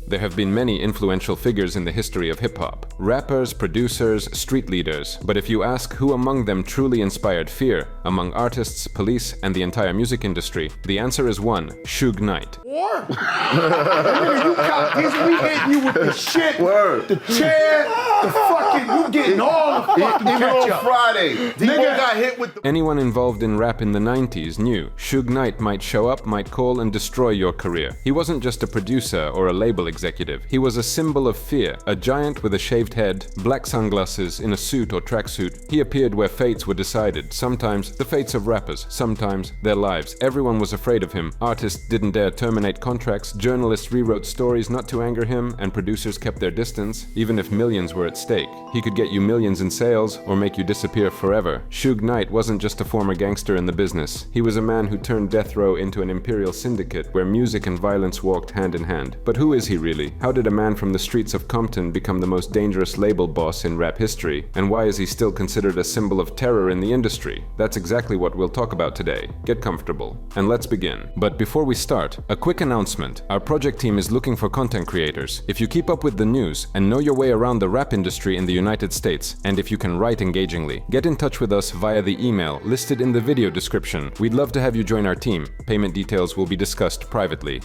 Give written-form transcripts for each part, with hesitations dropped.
There have been many influential figures in the history of hip-hop. Rappers, producers, street leaders. But if you ask who among them truly inspired fear, among artists, police, and the entire music industry, the answer is one, Suge Knight. War? Nigga, you cop this, we hitting you with the shit, the chair, the fucking, you getting all the fucking catch up. Friday, Debo got hit with the... Anyone involved in rap in the 90s knew Suge Knight might show up, might call, and destroy your career. He wasn't just a producer or a label executive. He was a symbol of fear, a giant with a shaved head, black sunglasses, in a suit or tracksuit. He appeared where fates were decided, sometimes the fates of rappers, sometimes their lives. Everyone was afraid of him. Artists didn't dare terminate contracts, journalists rewrote stories not to anger him, and producers kept their distance, even if millions were at stake. He could get you millions in sales or make you disappear forever. Suge Knight wasn't just a former gangster in the business. He was a man who turned death row into an imperial syndicate where music and violence walked hand in hand. But who is he really? How did a man from the streets of Compton become the most dangerous label boss in rap history? And why is he still considered a symbol of terror in the industry? That's exactly what we'll talk about today. Get comfortable, and let's begin. But before we start, a quick announcement. Our project team is looking for content creators. If you keep up with the news and know your way around the rap industry in the United States, and if you can write engagingly, get in touch with us via the email listed in the video description. We'd love to have you join our team. Payment details will be discussed privately.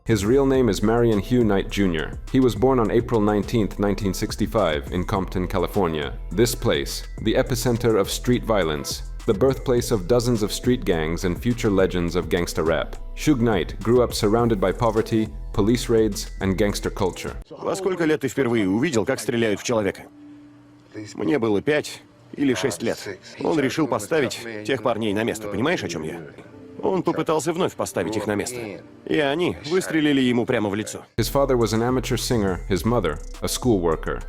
His real name is Marion Hugh Knight Jr. He was born on April 19, 1965, in Compton, California. This place, the epicenter of street violence, the birthplace of dozens of street gangs and future legends of gangsta rap. Suge Knight grew up surrounded by poverty, police raids, and gangster culture. Во сколько лет ты впервые увидел, как стреляют в человека? Мне было 5 или 6 лет. Он решил поставить тех парней на место, понимаешь, о чем я? Он попытался вновь поставить их на место. И они выстрелили ему прямо в лицо. His father was an amateur singer, his mother, a school worker.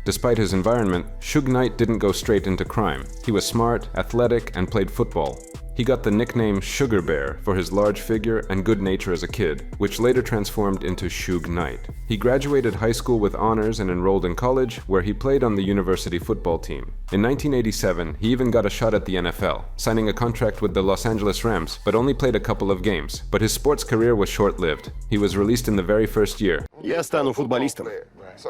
Despite his environment, Suge Knight didn't go straight into crime. He was smart, athletic, and played football. He got the nickname Sugar Bear for his large figure and good nature as a kid, which later transformed into Suge Knight. He graduated high school with honors and enrolled in college, where he played on the university football team. In 1987, he even got a shot at the NFL, signing a contract with the Los Angeles Rams, but only played a couple of games. But his sports career was short-lived. He was released in the very first year. Я стану футболистом.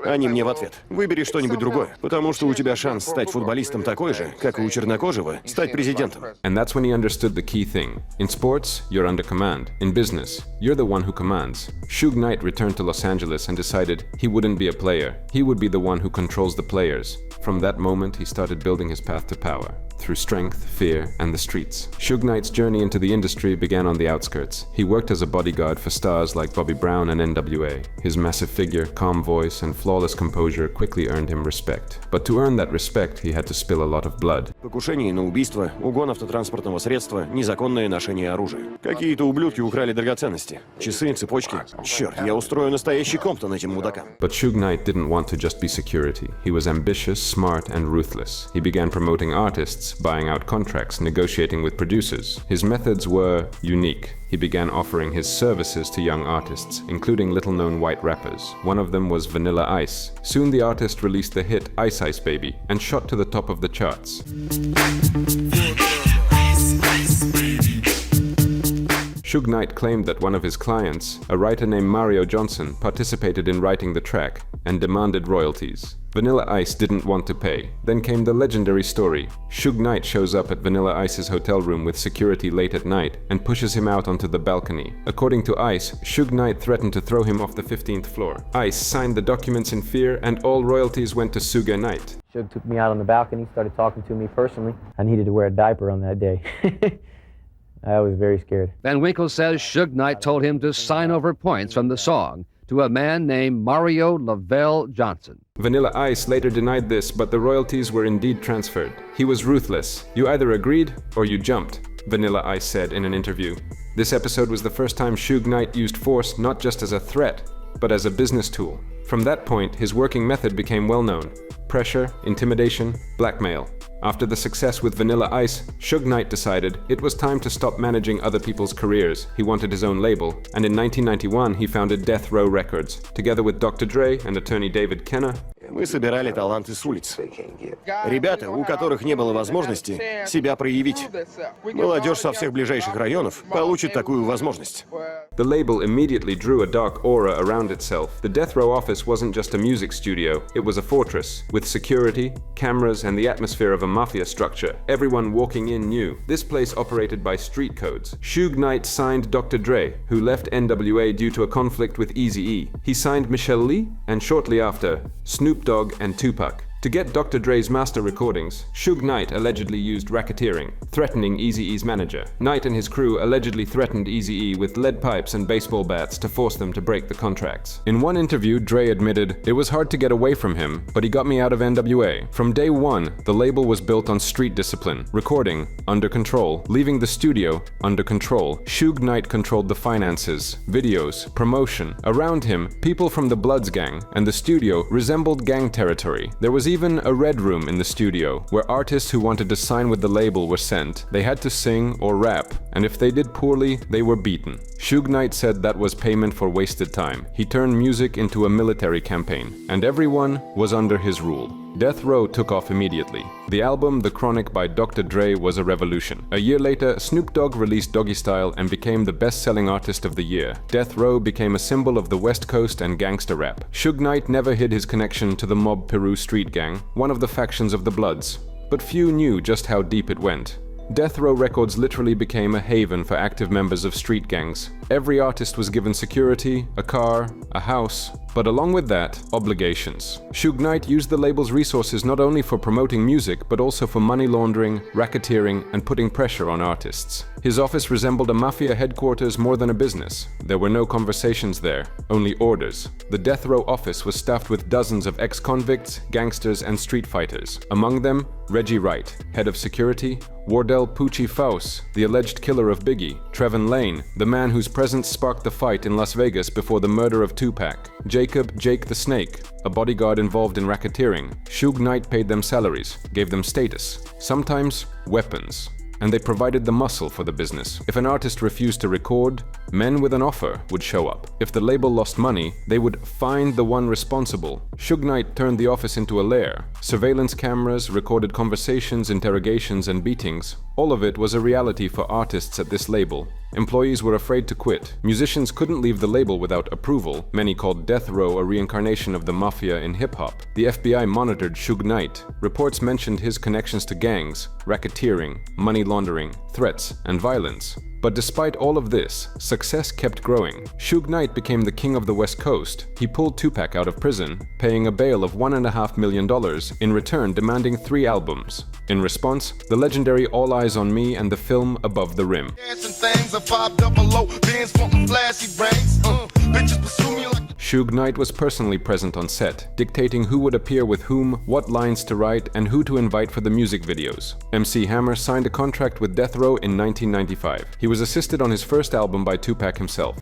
Они мне в ответ: выбери что-нибудь другое, потому что у тебя шанс стать футболистом такой же, как и у чернокожего стать президентом. And that's when he understood the key thing. In sports, you're under command. In business, you're the one who commands. Suge Knight returned to Los Angeles and decided he wouldn't be a player. He would be the one who controls the players. From that moment, he started building his path to power. Through strength, fear, and the streets. Suge Knight's journey into the industry began on the outskirts. He worked as a bodyguard for stars like Bobby Brown and NWA. His massive figure, calm voice, and flawless composure quickly earned him respect. But to earn that respect, he had to spill a lot of blood. Покушение на убийство, угон автотранспортного средства, незаконное ношение оружия. Какие-то ублюдки украли драгоценности. Часы, цепочки. Черт, я устрою настоящий Комптон этим мудакам. But Suge Knight didn't want to just be security. He was ambitious, smart, and ruthless. He began promoting artists, buying out contracts, negotiating with producers. His methods were unique. He began offering his services to young artists, including little-known white rappers. One of them was Vanilla Ice. Soon the artist released the hit Ice Ice Baby and shot to the top of the charts. Suge Knight claimed that one of his clients, a writer named Mario Johnson, participated in writing the track and demanded royalties. Vanilla Ice didn't want to pay. Then came the legendary story. Suge Knight shows up at Vanilla Ice's hotel room with security late at night and pushes him out onto the balcony. According to Ice, Suge Knight threatened to throw him off the 15th floor. Ice signed the documents in fear and all royalties went to Suge Knight. Suge took me out on the balcony, started talking to me personally. I needed to wear a diaper on that day. I was very scared. Van Winkle says Suge Knight told him to sign over points from the song to a man named Mario Lavelle Johnson. Vanilla Ice later denied this, but the royalties were indeed transferred. He was ruthless. You either agreed or you jumped, Vanilla Ice said in an interview. This episode was the first time Suge Knight used force not just as a threat, but as a business tool. From that point, his working method became well known. Pressure, intimidation, blackmail. After the success with Vanilla Ice, Suge Knight decided it was time to stop managing other people's careers. He wanted his own label, and in 1991 he founded Death Row Records, together with Dr.Dre and attorney David Kenner. Мы собирали таланты с улиц. Ребята, у которых не было возможности себя проявить. Молодежь со всех ближайших районов получит такую возможность. The label immediately drew a dark aura around itself. The Death Row office wasn't just a music studio, it was a fortress, with security, cameras, and the atmosphere of a mafia structure. Everyone walking in knew. This place operated by street codes. Suge Knight signed Dr. Dre, who left NWA due to a conflict with Eazy-E. He signed Michelle Lee, and shortly after, Snoop Dogg and Tupac. To get Dr. Dre's master recordings, Suge Knight allegedly used racketeering, threatening Eazy-E's manager. Knight and his crew allegedly threatened Eazy-E with lead pipes and baseball bats to force them to break the contracts. In one interview, Dre admitted, "It was hard to get away from him, but he got me out of NWA." From day one, the label was built on street discipline, recording, under control, leaving the studio, under control. Suge Knight controlled the finances, videos, promotion. Around him, people from the Bloods gang and the studio resembled gang territory. There was even a red room in the studio, where artists who wanted to sign with the label were sent. They had to sing or rap, and if they did poorly, they were beaten. Suge Knight said that was payment for wasted time. He turned music into a military campaign, and everyone was under his rule. Death Row took off immediately. The album The Chronic by Dr. Dre was a revolution. A year later, Snoop Dogg released Doggy Style and became the best-selling artist of the year. Death Row became a symbol of the West Coast and gangster rap. Suge Knight never hid his connection to the mob Peru street gang, one of the factions of the Bloods. But few knew just how deep it went. Death Row Records literally became a haven for active members of street gangs. Every artist was given security, a car, a house, but along with that, obligations. Suge Knight used the label's resources not only for promoting music, but also for money laundering, racketeering, and putting pressure on artists. His office resembled a mafia headquarters more than a business. There were no conversations there, only orders. The Death Row office was staffed with dozens of ex-convicts, gangsters, and street fighters. Among them, Reggie Wright, head of security, Wardell Poochie Faust, the alleged killer of Biggie, Trevin Lane, the man whose presence sparked the fight in Las Vegas before the murder of Tupac, Jacob Jake the Snake, a bodyguard involved in racketeering. Suge Knight paid them salaries, gave them status, sometimes weapons, and they provided the muscle for the business. If an artist refused to record, men with an offer would show up. If the label lost money, they would find the one responsible. Suge Knight turned the office into a lair. Surveillance cameras recorded conversations, interrogations, and beatings. All of it was a reality for artists at this label. Employees were afraid to quit. Musicians couldn't leave the label without approval. Many called Death Row a reincarnation of the mafia in hip-hop. The FBI monitored Suge Knight. Reports mentioned his connections to gangs, racketeering, money laundering, threats, and violence. But despite all of this, success kept growing. Suge Knight became the king of the West Coast. He pulled Tupac out of prison, paying a bail of $1.5 million, in return demanding 3 albums. In response, the legendary All Eyes on Me and the film Above the Rim. Suge Knight was personally present on set, dictating who would appear with whom, what lines to write, and who to invite for the music videos. MC Hammer signed a contract with Death Row in 1995. He was assisted on his first album by Tupac himself.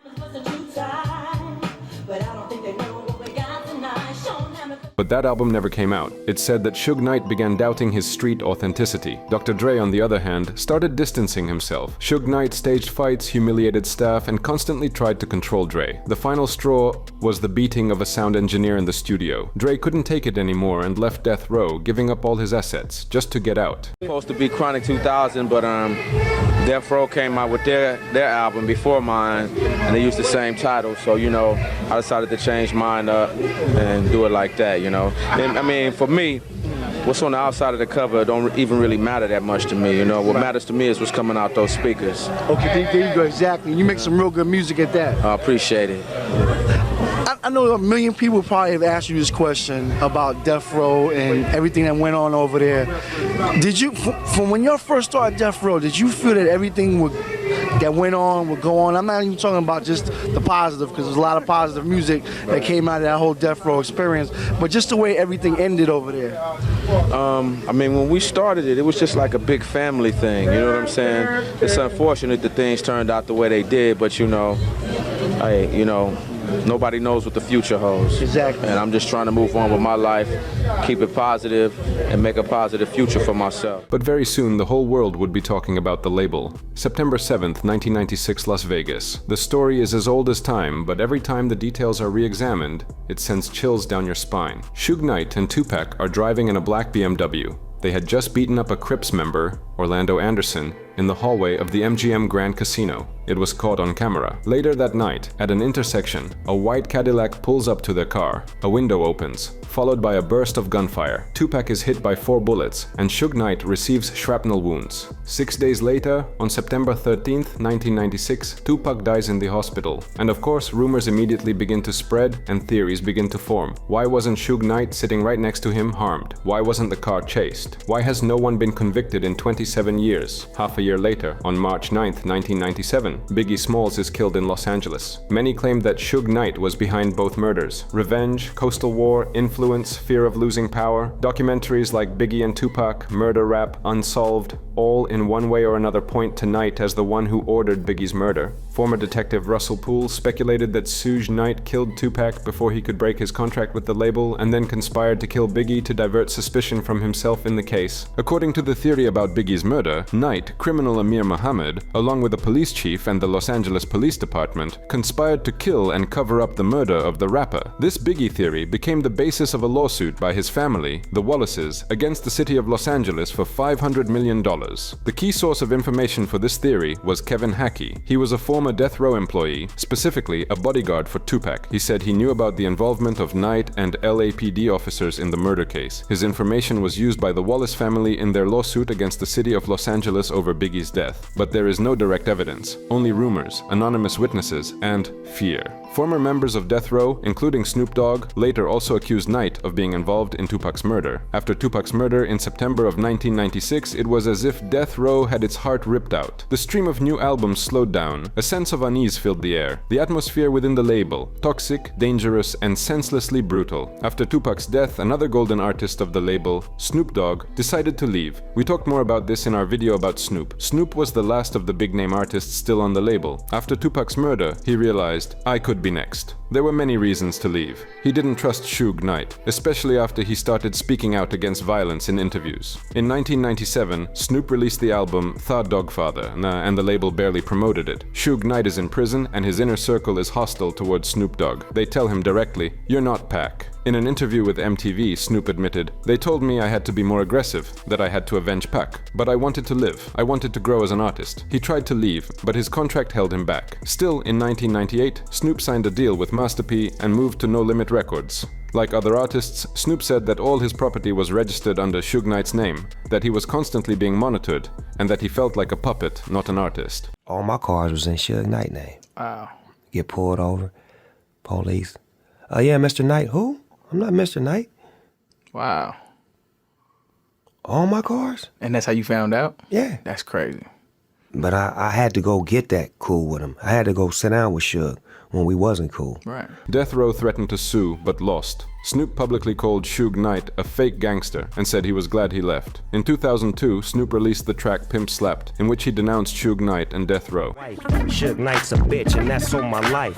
But that album never came out. It's said that Suge Knight began doubting his street authenticity. Dr. Dre, on the other hand, started distancing himself. Suge Knight staged fights, humiliated staff, and constantly tried to control Dre. The final straw was the beating of a sound engineer in the studio. Dre couldn't take it anymore and left Death Row, giving up all his assets, just to get out. Supposed to be Chronic 2000, but Death Row came out with their album before mine, and they used the same title, so, you know, I decided to change mine up and do it like that, you know. And, I mean, for me, what's on the outside of the cover don't even really matter that much to me, you know. What matters to me is what's coming out those speakers. Okay, there you go, exactly. You make some real good music at that. I appreciate it. I know a million people probably have asked you this question about Death Row and everything that went on over there. Did you, from when you first started Death Row, did you feel that everything that went on would go on? I'm not even talking about just the positive, because there's a lot of positive music that came out of that whole Death Row experience, but just the way everything ended over there. I mean, when we started it, it was just like a big family thing, you know what I'm saying? It's unfortunate that things turned out the way they did, but you know, nobody knows what the future holds. Exactly. And I'm just trying to move on with my life, keep it positive, and make a positive future for myself. But very soon, the whole world would be talking about the label. September 7th, 1996, Las Vegas. The story is as old as time, but every time the details are re-examined, it sends chills down your spine. Suge Knight and Tupac are driving in a black BMW. They had just beaten up a Crips member, Orlando Anderson, in the hallway of the MGM Grand Casino. It was caught on camera. Later that night, at an intersection, a white Cadillac pulls up to their car. A window opens, followed by a burst of gunfire. Tupac is hit by 4 bullets, and Suge Knight receives shrapnel wounds. 6 days later, on September 13th, 1996, Tupac dies in the hospital. And of course, rumors immediately begin to spread and theories begin to form. Why wasn't Suge Knight sitting right next to him harmed? Why wasn't the car chased? Why has no one been convicted in 27 years? Half a year later, on March 9th, 1997, Biggie Smalls is killed in Los Angeles. Many claim that Suge Knight was behind both murders. Revenge, coastal war, influence, fear of losing power. Documentaries like Biggie and Tupac, Murder Rap, Unsolved, all in one way or another point to Knight as the one who ordered Biggie's murder. Former detective Russell Poole speculated that Suge Knight killed Tupac before he could break his contract with the label and then conspired to kill Biggie to divert suspicion from himself in the case. According to the theory about Biggie's murder, Knight, criminal Amir Muhammad, along with the police chief and the Los Angeles Police Department, conspired to kill and cover up the murder of the rapper. This Biggie theory became the basis of a lawsuit by his family, the Wallaces, against the city of Los Angeles for $500 million. The key source of information for this theory was Kevin Hackey. He was a former death row employee, specifically a bodyguard for Tupac. He said he knew about the involvement of Knight and LAPD officers in the murder case. His information was used by the Wallace family in their lawsuit against the city of Los Angeles over Biggie's death. But there is no direct evidence, only rumors, anonymous witnesses, and fear. Former members of death row, including Snoop Dogg, later also accused Knight of being involved in Tupac's murder. After Tupac's murder in September of 1996, it was as if death row had its heart ripped out. The stream of new albums slowed down. A sense of unease filled the air. The atmosphere within the label, toxic, dangerous, and senselessly brutal. After Tupac's death, another golden artist of the label, Snoop Dogg, decided to leave. We talked more about this in our video about Snoop. Snoop was the last of the big-name artists still on the label. After Tupac's murder, he realized, I could be next. There were many reasons to leave. He didn't trust Suge Knight, especially after he started speaking out against violence in interviews. In 1997, Snoop released the album Tha Dogfather, and the label barely promoted it. Suge Knight is in prison, and his inner circle is hostile towards Snoop Dogg. They tell him directly, "You're not Pac." In an interview with MTV, Snoop admitted, "They told me I had to be more aggressive, that I had to avenge Pac. But I wanted to live. I wanted to grow as an artist." He tried to leave, but his contract held him back. Still, in 1998, Snoop signed a deal with Master P and moved to No Limit Records. Like other artists, Snoop said that all his property was registered under Suge Knight's name, that he was constantly being monitored, and that he felt like a puppet, not an artist. All my cars was in Suge Knight's name. Wow. Get pulled over, police. Yeah, Mr. Knight. Who? I'm not Mr. Knight. Wow. All my cars? And that's how you found out? Yeah. That's crazy. But I had to go get that cool with him. I had to go sit down with Suge when we wasn't cool. Right. Death Row threatened to sue, but lost. Snoop publicly called Suge Knight a fake gangster and said he was glad he left. In 2002, Snoop released the track Pimp Slapped, in which he denounced Suge Knight and Death Row. Suge Knight's a bitch and that's on my life.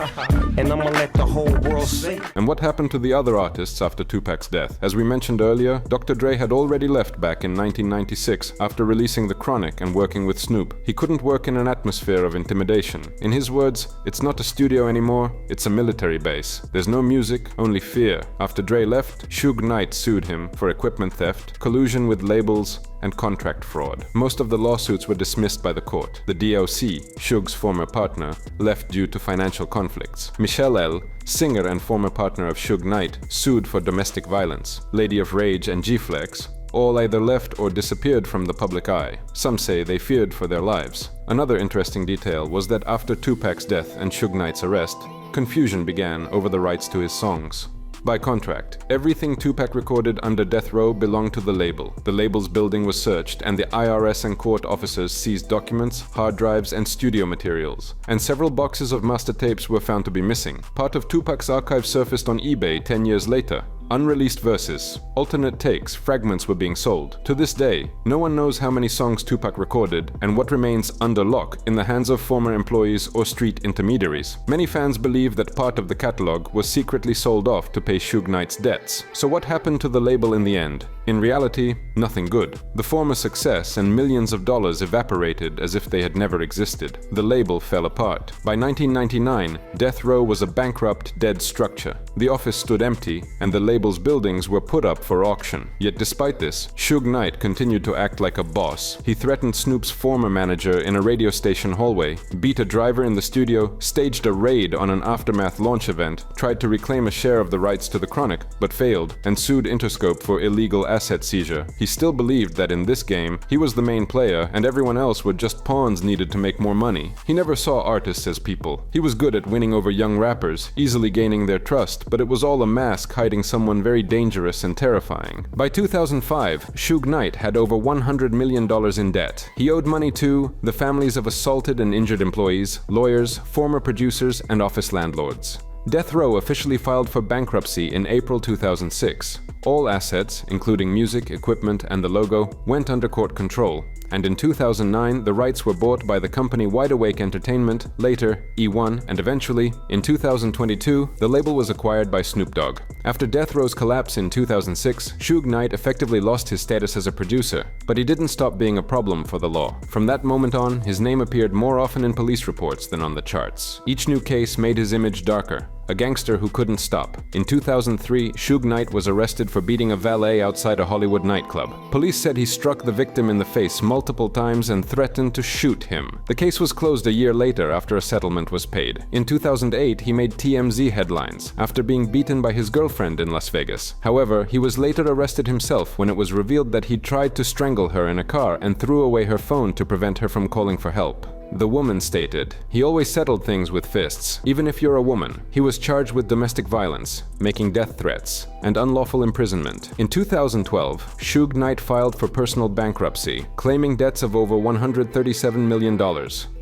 And I'ma let the whole world see. And what happened to the other artists after Tupac's death? As we mentioned earlier, Dr. Dre had already left back in 1996 after releasing The Chronic and working with Snoop. He couldn't work in an atmosphere of intimidation. In his words, "It's not a studio anymore, it's a military base. There's no music, only fear." After Dre left, Suge Knight sued him for equipment theft, collusion with labels, and contract fraud. Most of the lawsuits were dismissed by the court. The DOC, Suge's former partner, left due to financial conflicts. Michelle L., singer and former partner of Suge Knight, sued for domestic violence. Lady of Rage and G-Flex all either left or disappeared from the public eye. Some say they feared for their lives. Another interesting detail was that after Tupac's death and Suge Knight's arrest, confusion began over the rights to his songs. By contract, everything Tupac recorded under Death Row belonged to the label. The label's building was searched, and the IRS and court officers seized documents, hard drives, and studio materials. And several boxes of master tapes were found to be missing. Part of Tupac's archive surfaced on eBay 10 years later. Unreleased verses, alternate takes, fragments were being sold. To this day, no one knows how many songs Tupac recorded and what remains under lock in the hands of former employees or street intermediaries. Many fans believe that part of the catalog was secretly sold off to pay Suge Knight's debts. So what happened to the label in the end? In reality, nothing good. The former success and millions of dollars evaporated as if they had never existed. The label fell apart. By 1999, Death Row was a bankrupt, dead structure. The office stood empty, and the label's buildings were put up for auction. Yet despite this, Suge Knight continued to act like a boss. He threatened Snoop's former manager in a radio station hallway, beat a driver in the studio, staged a raid on an Aftermath launch event, tried to reclaim a share of the rights to the Chronic, but failed, and sued Interscope for illegal asset seizure. He still believed that in this game, he was the main player and everyone else were just pawns needed to make more money. He never saw artists as people. He was good at winning over young rappers, easily gaining their trust, but it was all a mask hiding someone very dangerous and terrifying. By 2005, Suge Knight had over $100 million in debt. He owed money to the families of assaulted and injured employees, lawyers, former producers, and office landlords. Death Row officially filed for bankruptcy in April 2006. All assets, including music, equipment, and the logo, went under court control, and in 2009 the rights were bought by the company Wide Awake Entertainment, later E1, and eventually, in 2022, the label was acquired by Snoop Dogg. After Death Row's collapse in 2006, Suge Knight effectively lost his status as a producer, but he didn't stop being a problem for the law. From that moment on, his name appeared more often in police reports than on the charts. Each new case made his image darker. A gangster who couldn't stop. In 2003, Suge Knight was arrested for beating a valet outside a Hollywood nightclub. Police said he struck the victim in the face multiple times and threatened to shoot him. The case was closed a year later after a settlement was paid. In 2008, he made TMZ headlines after being beaten by his girlfriend in Las Vegas. However, he was later arrested himself when it was revealed that he tried to strangle her in a car and threw away her phone to prevent her from calling for help. The woman stated, "He always settled things with fists, even if you're a woman." He was charged with domestic violence, making death threats, and unlawful imprisonment. In 2012, Suge Knight filed for personal bankruptcy, claiming debts of over $137 million.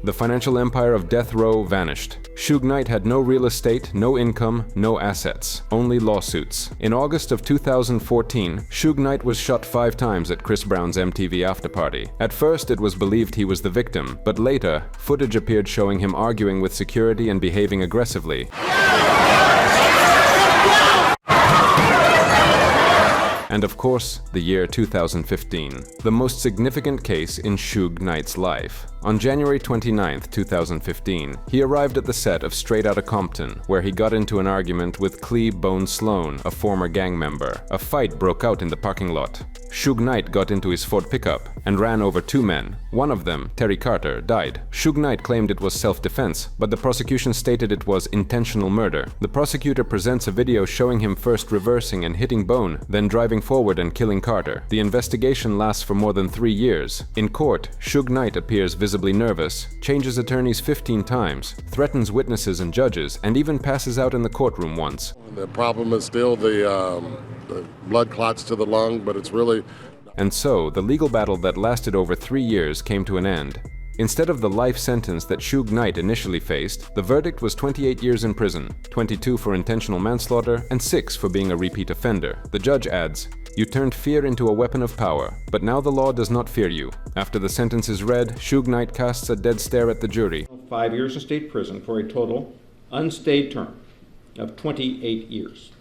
The financial empire of Death Row vanished. Suge Knight had no real estate, no income, no assets, only lawsuits. In August of 2014, Suge Knight was shot 5 times at Chris Brown's MTV afterparty. At first, it was believed he was the victim, but later, footage appeared showing him arguing with security and behaving aggressively. And of course, the year 2015, the most significant case in Suge Knight's life. On January 29, 2015, he arrived at the set of Straight Outta Compton, where he got into an argument with Clee Bone Sloan, a former gang member. A fight broke out in the parking lot. Suge Knight got into his Ford pickup and ran over 2 men. One of them, Terry Carter, died. Suge Knight claimed it was self-defense, but the prosecution stated it was intentional murder. The prosecutor presents a video showing him first reversing and hitting Bone, then driving forward and killing Carter. The investigation lasts for more than 3 years. In court, Suge Knight appears visibly nervous, changes attorneys 15 times, threatens witnesses and judges, and even passes out in the courtroom once. The problem is still the blood clots to the lung, but it's really... And so, the legal battle that lasted over 3 years came to an end. Instead of the life sentence that Suge Knight initially faced, the verdict was 28 years in prison, 22 for intentional manslaughter, and 6 for being a repeat offender. The judge adds, "You turned fear into a weapon of power, but now the law does not fear you." After the sentence is read, Suge Knight casts a dead stare at the jury. 5 years in state prison for a total unstayed term of 28 years.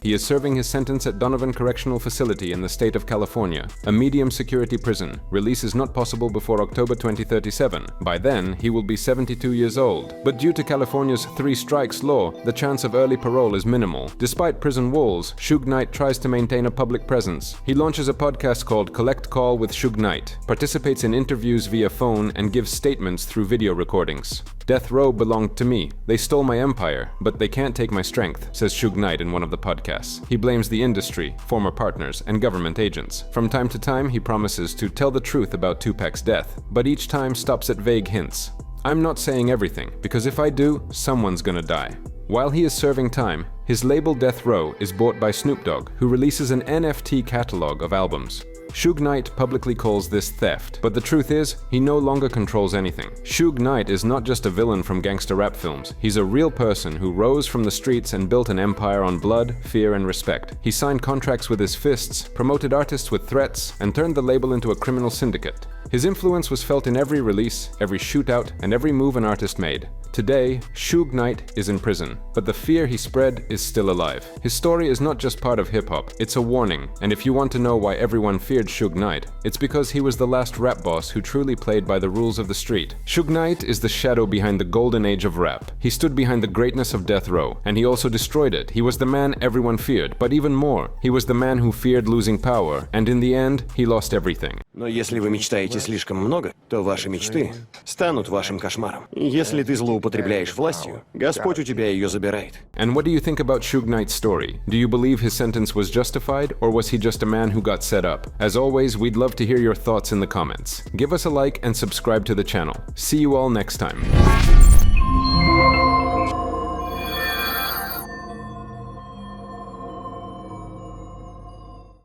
He is serving his sentence at Donovan Correctional Facility in the state of California, a medium security prison. Release is not possible before October 2037. By then, he will be 72 years old. But due to California's 3 strikes law, the chance of early parole is minimal. Despite prison walls, Suge Knight tries to maintain a public presence. He launches a podcast called Collect Call with Suge Knight, participates in interviews via phone, and gives statements through video recordings. "Death Row belonged to me. They stole my empire, but they can't take my strength," says Suge Knight in one of the podcasts. He blames the industry, former partners, and government agents. From time to time, he promises to tell the truth about Tupac's death, but each time stops at vague hints. "I'm not saying everything, because if I do, someone's gonna die." While he is serving time, his label Death Row is bought by Snoop Dogg, who releases an NFT catalog of albums. Suge Knight publicly calls this theft, but the truth is, he no longer controls anything. Suge Knight is not just a villain from gangster rap films. He's a real person who rose from the streets and built an empire on blood, fear, and respect. He signed contracts with his fists, promoted artists with threats, and turned the label into a criminal syndicate. His influence was felt in every release, every shootout, and every move an artist made. Today, Suge Knight is in prison, but the fear he spread is still alive. His story is not just part of hip-hop, it's a warning, and if you want to know why everyone feared Suge Knight, it's because he was the last rap boss who truly played by the rules of the street. Suge Knight is the shadow behind the golden age of rap. He stood behind the greatness of death row, and he also destroyed it. He was the man everyone feared, but even more, he was the man who feared losing power, and in the end, he lost everything. Но если вы мечтаете слишком много, то ваши мечты станут вашим кошмаром. И если ты злоупотребляешь властью, Господь у тебя ее забирает. And what do you think about Suge Knight's story? Do you believe his sentence was justified, or was he just a man who got set up? As always, we'd love to hear your thoughts in the comments. Give us a like and subscribe to the channel. See you all next time.